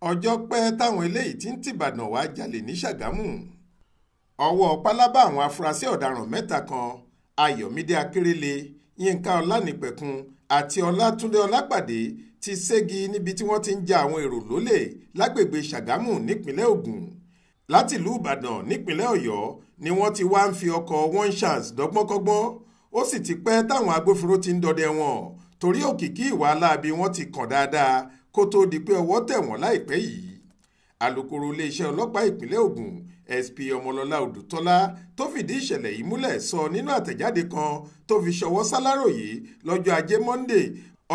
ọjọ́ pẹ́ táwọn eléyìí tí ń tìbàdàn wá jalè ní Ṣàgámù. Ọwọ́ pálábá àwọn afurasí ọ̀daràn mẹ́ta kan Ayọ̀mídé Akérèlé, Yínká Ọlánìpẹ̀kun àti Ọlátúndé Ọlápàdé ti ségi níbi tí wọ́n ti ń ja àwọn èrò lólè lágbègbè Ṣàgámù nípínlẹ̀ Ògùn. Láti ìlú Ìbàdàn nípínlẹ̀ Ọ̀yọ́ ni wọ́n ti wá ń fi ọkọ̀ one chance dọ́gbọ́nkọ́gbọ́n. Ó sì ti pẹ́ táwọn agbófinró ti ń dọdẹ wọn torí òkìkí ìwà aláàbí wọn ti kàn dáadáa kó tó di pé ọwọ́ tẹ̀ wọ́n láìpẹ́ yìí. Alukoro iléeṣẹ́ ọlọ́pàá ìpínlẹ̀ Ògùn SP Ọmọlọ́lá Odùtọ́lá tó fìdí ìṣẹ̀lẹ̀ yìí múlẹ̀ sọ nínú àtẹ̀jáde kan tó fi ṣọwọ́ s'Aláròyé lọ́jọ́ Ajé Monday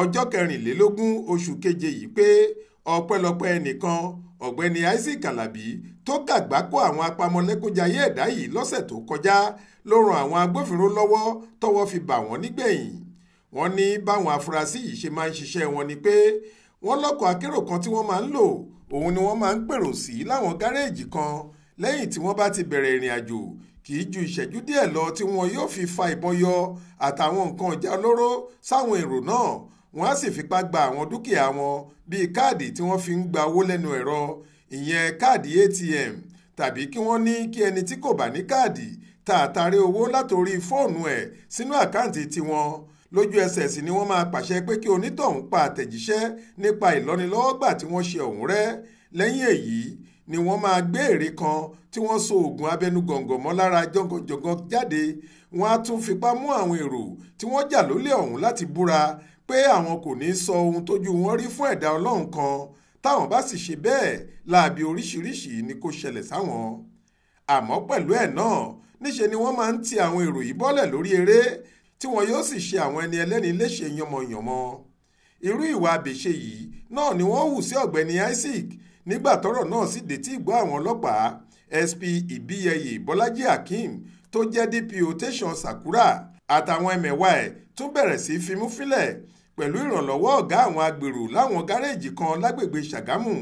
ọjọ́ 24 oṣù keje yìí pé ọpẹ́lọpẹ́ ẹnìkan ọ̀gbẹ́ni Isaac Alabi tó kàgbákò àwọn apamọ́lẹ́kúnjayé ẹ̀dá yìí lọ́sẹ̀ tó kọjá ló ran àwọn agbófinró lọ́wọ́ tọ́wọ́ fi bà wọ́n nígbẹ̀yìn. Wọ́n ní báwọn afurasí yìí ṣe máa ń ṣiṣẹ́ wọn ni pé wọ́n lọ́kọ̀ akérò kan tí wọ́n máa ń lò òun ni wọ́n máa ń pèrò sí láwọn gáréèjì kan lẹ́yìn tí wọ́n bá ti bẹ̀rẹ̀ ìrìn àjò kì í ju ìṣẹ́jú díẹ̀ lọ tí wọn yóò fi fa ìbọn yọ àtàwọn nǹkan ìjà olóró sáwọn èrò náà. Wọ́n á sì fipá gba àwọn dúkìá wọn bíi káàdì tí wọ́n fi ń gba owó lẹ́nu ẹ̀rọ ìyẹn káàdì ATM tàbí kí wọ́n ní kí ẹni tí kò bá ní káàdì ta àtàrí owó látòrí fóònù ẹ̀ sínú àkáǹtì tiwọn. Lójú ẹsẹ̀ sì ni wọ́n máa pàṣẹ pé kí onítọ̀hún pa àtẹ̀jíṣẹ́ nípa ìlọ́nilọ́wọ́gbà tí wọ́n ṣe ọ̀hún rẹ́. Lẹ́yìn èyí ni wọ́n máa gbé ère kan tí wọ́n so oògùn abẹnugọ̀ngọ̀ mọ́ lára jọ̀ngọ̀jọ̀ngọ̀ jáde. Wọ́n á tún fipá mú àwọn èrò tí wọ́n jà lólè ọ̀hún láti búra pé àwọn kò ní sọ ohun tójú wọn rí fún ẹ̀dá Ọlọ́run kan. Táwọn bá sì ṣe bẹ́ẹ̀ láabi oríṣiríṣi ni kó ṣẹlẹ̀ sáwọn. Àmọ́ pẹ̀lú ẹ̀ náà níṣe ni wọ́n máa ń ti àwọn èrò yìí bọ́lẹ̀ lórí eré tí wọn yóò sì ṣe àwọn ẹni ẹlẹ́ni léṣe yànmọ̀yànmọ̀. Irú ìwà àbèṣe yìí náà ni wọ́n hù sí ọ̀gbẹ́ni Isaac nígbà tọ́rọ̀ náà sì détí ìgbọ́ àwọn ọlọ́pàá. SP Ìbíyẹyè Bọ́lájí Akeem tó jẹ́ DPO tẹ̀sán Sàkúrà àtàwọn ẹmẹ̀wà ẹ̀ tún bẹ̀rẹ̀ sí fimú fínlẹ̀ pẹ̀lú ìrànlọ́wọ́ ọ̀gá àwọn agbèrò láwọn gáréèjì kan lágbègbè Ṣàgámù.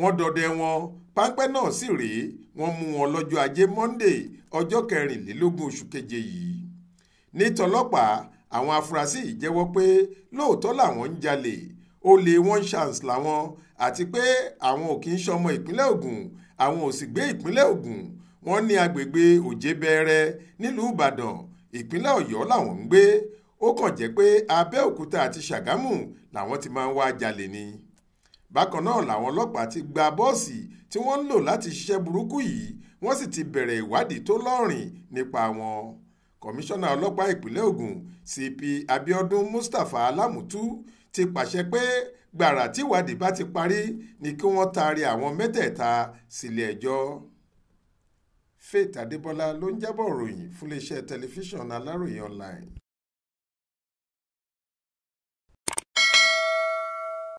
Wọ́n dọdẹ wọn, páńpẹ́ náà sì rèé wọ́n mú wọn lọ́jọ́ Ajé Monday ọjọ́ 24 oṣù keje yìí. Ní tọlọ́pàá àwọn afurasí yìí jẹ́wọ́ pé lóòótọ́ làwọn ń jalè, olè one chance làwọn àti pé àwọn ò kì í ṣọmọ ìpínlẹ̀ Ògùn, àwọn ò sì gbé ìpínlẹ̀ Ògùn. Wọ́n ní agbègbè Òjébẹ̀rẹ̀ nílùú Ìbàdàn ìpínlẹ̀ Ọ̀yọ́ làwọn ń gbé. Ó kàn jẹ́ pé Abẹ́òkúta àti Ṣàgámù làwọn ti máa ń wá jalè ni. Bákan náà làwọn ọlọ́pàá ti gba bọ́ọ̀sì tí wọ́n ń lò láti ṣiṣẹ́ burúkú yìí wọ́n sì ti bẹ̀rẹ̀ ìwádìí tó lọ́rìn nípa wọn. Kọmíṣánná ọlọ́pàá ìpínlẹ̀ Ògùn CP Abiodun Mustapha Alamutu ti pàṣẹ pé gbàrà tí ìwádìí bá ti parí ni kí wọ́n taari àwọn mẹ́tẹ̀ẹ̀ta sílé ẹjọ́. Faith Adébọ́lá ló ń jábọ̀ ròyìn fún iléeṣẹ́ tẹlifíṣàn Aláròyé online.